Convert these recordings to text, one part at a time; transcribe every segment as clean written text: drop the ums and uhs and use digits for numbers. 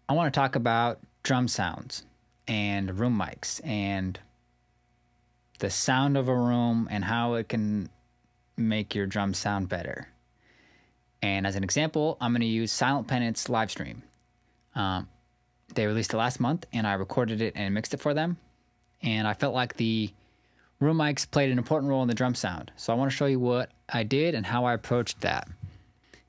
I want to talk about drum sounds and room mics and the sound of a room and how it can make your drum sound better. And as an example, I'm going to use Silent Penance live stream. They released it last month, and I recorded it and mixed it for them. And I felt like the room mics played an important role in the drum sound. So I want to show you what I did and how I approached that.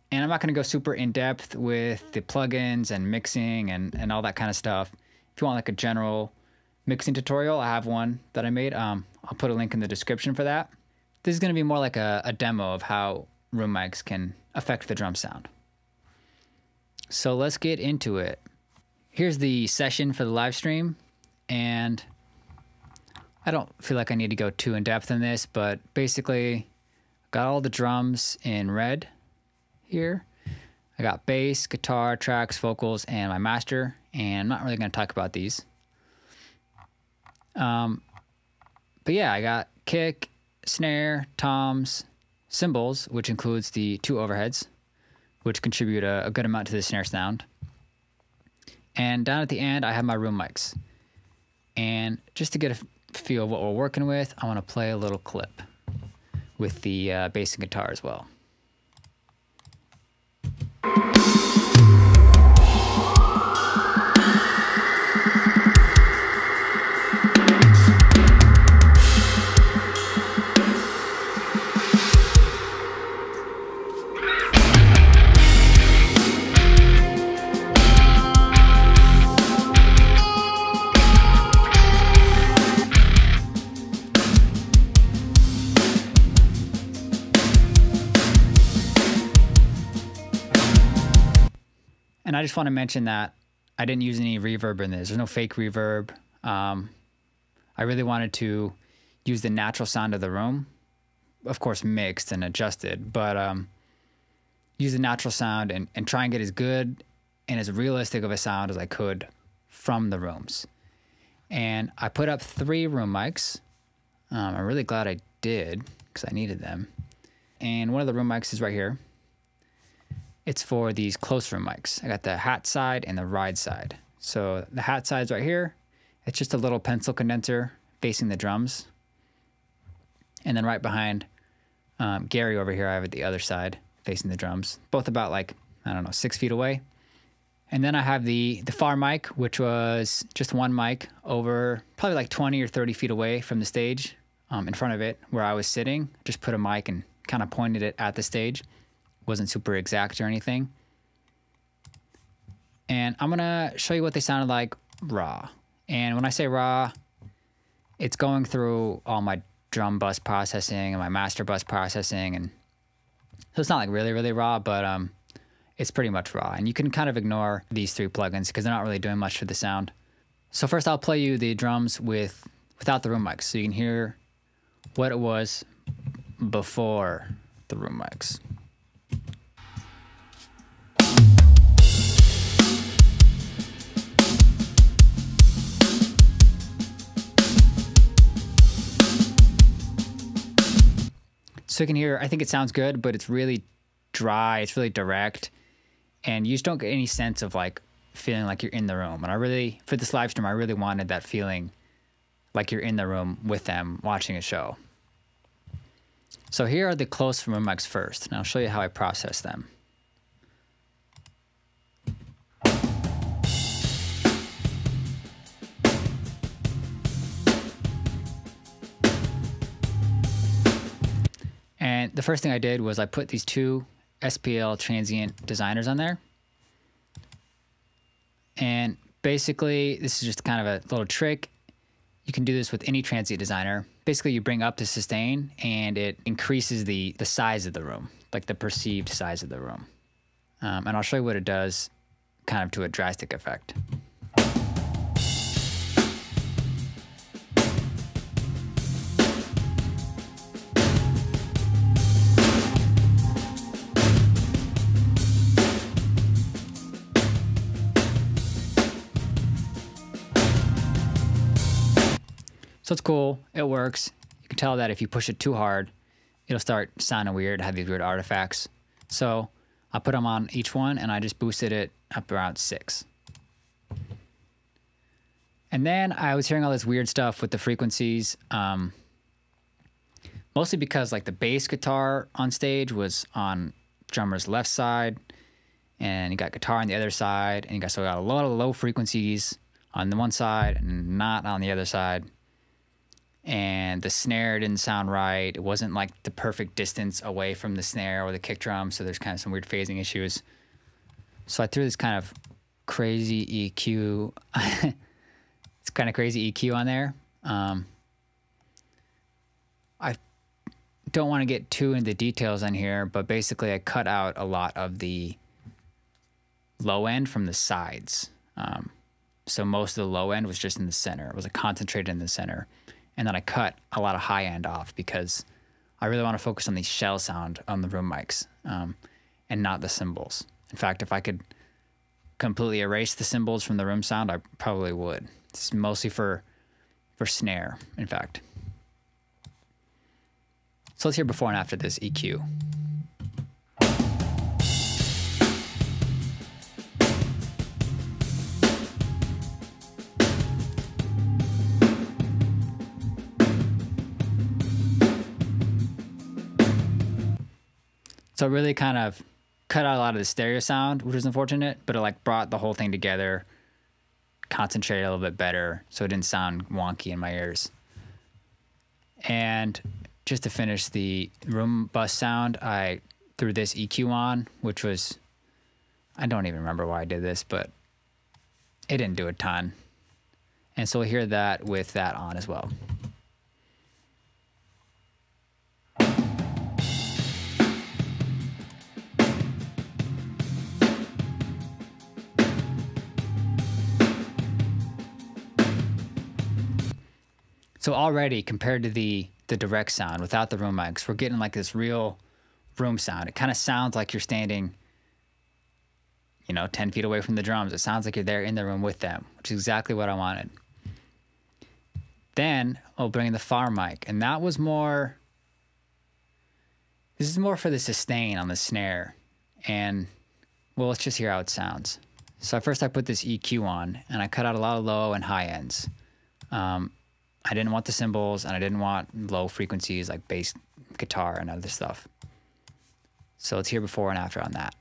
And I'm not going to go super in-depth with the plugins and mixing and all that kind of stuff. If you want like a general mixing tutorial, I have one that I made. I'll put a link in the description for that. This is going to be more like a demo of how room mics can affect the drum sound. So let's get into it. Here's the session for the live stream, and I don't feel like I need to go too in depth in this, but basically got all the drums in red here. I got bass, guitar, tracks, vocals, and my master, and I'm not really going to talk about these. But yeah, I got kick, snare, toms, cymbals, which includes the 2 overheads, which contribute a good amount to the snare sound. And down at the end, I have my room mics. And just to get a feel of what we're working with, I want to play a little clip with the bass and guitar as well. And I just want to mention that I didn't use any reverb in this. There's no fake reverb. I really wanted to use the natural sound of the room, of course mixed and adjusted, but use the natural sound and try and get as good and as realistic of a sound as I could from the rooms. And I put up 3 room mics. I'm really glad I did because I needed them. And one of the room mics is right here. It's for these close room mics. I got the hat side and the ride side. So the hat side's right here. It's just a little pencil condenser facing the drums. And then right behind Gary over here, I have it the other side facing the drums. Both about like, I don't know, 6 feet away. And then I have the far mic, which was just one mic over probably like 20 or 30 feet away from the stage in front of it where I was sitting. Just put a mic and kind of pointed it at the stage. Wasn't super exact or anything. And I'm gonna show you what they sounded like raw. And when I say raw, it's going through all my drum bus processing and my master bus processing, and so it's not like really, really raw, but it's pretty much raw. And you can kind of ignore these 3 plugins because they're not really doing much for the sound. So first I'll play you the drums without the room mics so you can hear what it was before the room mics. So you can hear, I think it sounds good, but it's really dry, it's really direct, and you just don't get any sense of like feeling like you're in the room. And I really, for this live stream, I really wanted that feeling like you're in the room with them watching a show. So here are the close room mics first, and I'll show you how I process them. And the first thing I did was I put these 2 SPL transient designers on there. And basically, this is just kind of a little trick. You can do this with any transient designer. Basically, you bring up the sustain and it increases the size of the room, like the perceived size of the room. And I'll show you what it does kind of to a drastic effect. So it's cool, it works. You can tell that if you push it too hard, it'll start sounding weird, have these weird artifacts. So I put them on each one and I just boosted it up around 6. And then I was hearing all this weird stuff with the frequencies, mostly because like the bass guitar on stage was on drummer's left side, and you got guitar on the other side, and you got a lot of low frequencies on the one side and not on the other side. And the snare didn't sound right. It wasn't like the perfect distance away from the snare or the kick drum, so there's kind of some weird phasing issues. So I threw this kind of crazy EQ. It's kind of crazy EQ on there. I don't want to get too into the details on here, but basically I cut out a lot of the low end from the sides. So most of the low end was just in the center. It was concentrated in the center. And then I cut a lot of high end off because I really want to focus on the shell sound on the room mics, and not the cymbals. In fact, if I could completely erase the cymbals from the room sound, I probably would. It's mostly for snare, in fact. So let's hear before and after this EQ. So it really kind of cut out a lot of the stereo sound, which was unfortunate, but it like brought the whole thing together, concentrated a little bit better, so it didn't sound wonky in my ears. And just to finish the room bus sound, I threw this EQ on, which was, I don't even remember why I did this, but it didn't do a ton. And so we'll hear that with that on as well. So already, compared to the direct sound without the room mics, we're getting like this real room sound. It kind of sounds like you're standing, 10 feet away from the drums. It sounds like you're there in the room with them, which is exactly what I wanted. Then I'll bring in the far mic, and that was more, this is more for the sustain on the snare. And, well, let's just hear how it sounds. So first I put this EQ on, and I cut out a lot of low and high ends. I didn't want the cymbals, and I didn't want low frequencies like bass guitar and other stuff. So let's hear before and after on that.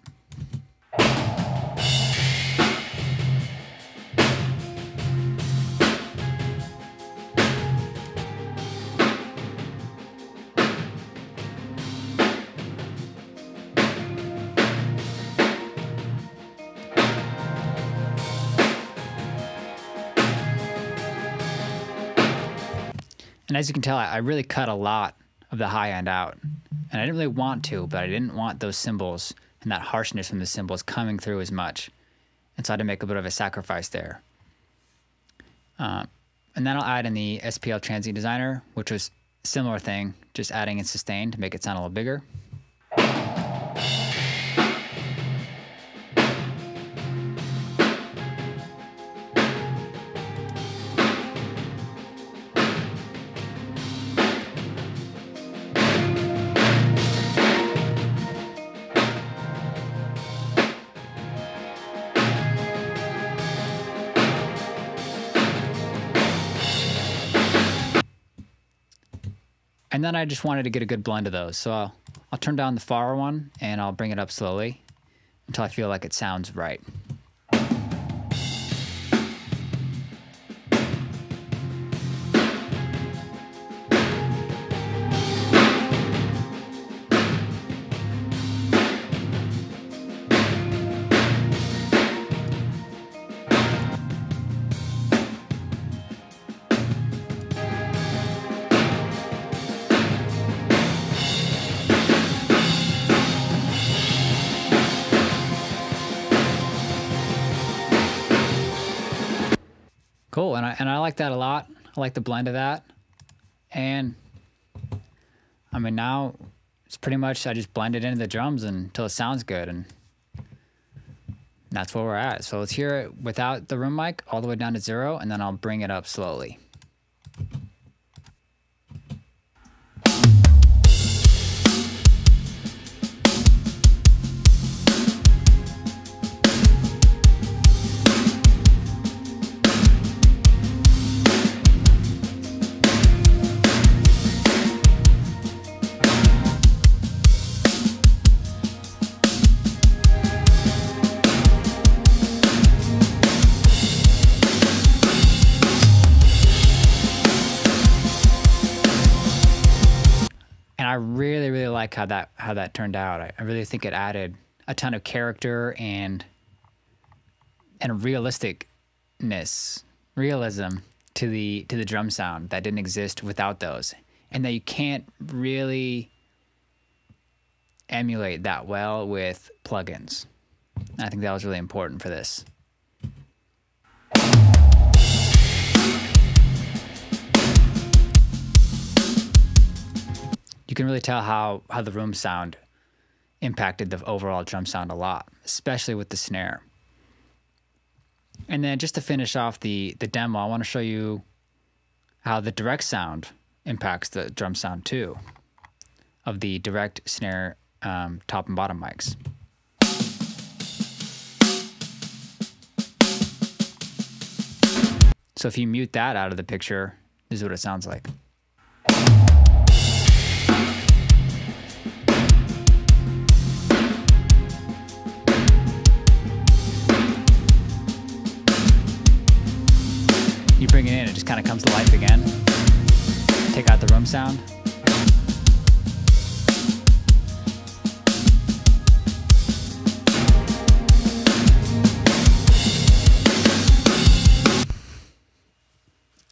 And as you can tell, I really cut a lot of the high end out. And I didn't really want to, but I didn't want those cymbals and that harshness from the cymbals coming through as much. And so I had to make a bit of a sacrifice there. And then I'll add in the SPL Transient Designer, which was a similar thing, just adding in sustain to make it sound a little bigger. And then I just wanted to get a good blend of those. So I'll turn down the far one and I'll bring it up slowly until I feel like it sounds right. Cool, and I like that a lot. I like the blend of that. And I mean, now it's pretty much, I just blend it into the drums until it sounds good, and that's where we're at. So let's hear it without the room mic all the way down to 0, and then I'll bring it up slowly. like how that turned out. I really think it added a ton of character and realism to the drum sound that didn't exist without those, and that you can't really emulate that well with plugins. I think that was really important for this. You can really tell how the room sound impacted the overall drum sound a lot, especially with the snare. And then just to finish off the demo, I want to show you how the direct sound impacts the drum sound too, of the direct snare top and bottom mics. So if you mute that out of the picture, this is what it sounds like. You bring it in, it just kind of comes to life again. Take out the room sound.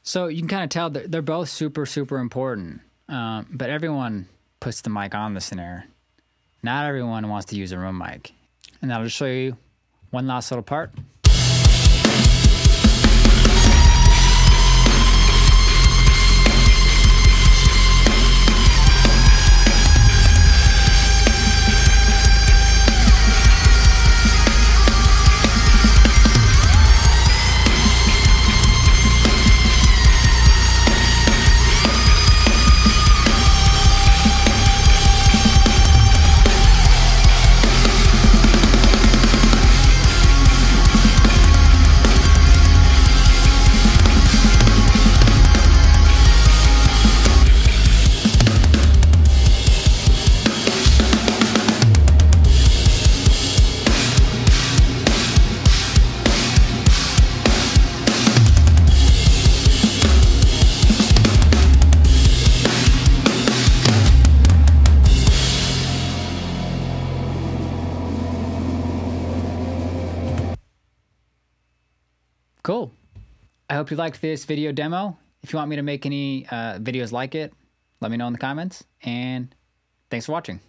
So you can kind of tell that they're both super, super important, but everyone puts the mic on the snare. Not everyone wants to use a room mic. And I'll just show you one last little part. Cool. I hope you liked this video demo. If you want me to make any videos like it, let me know in the comments, and thanks for watching.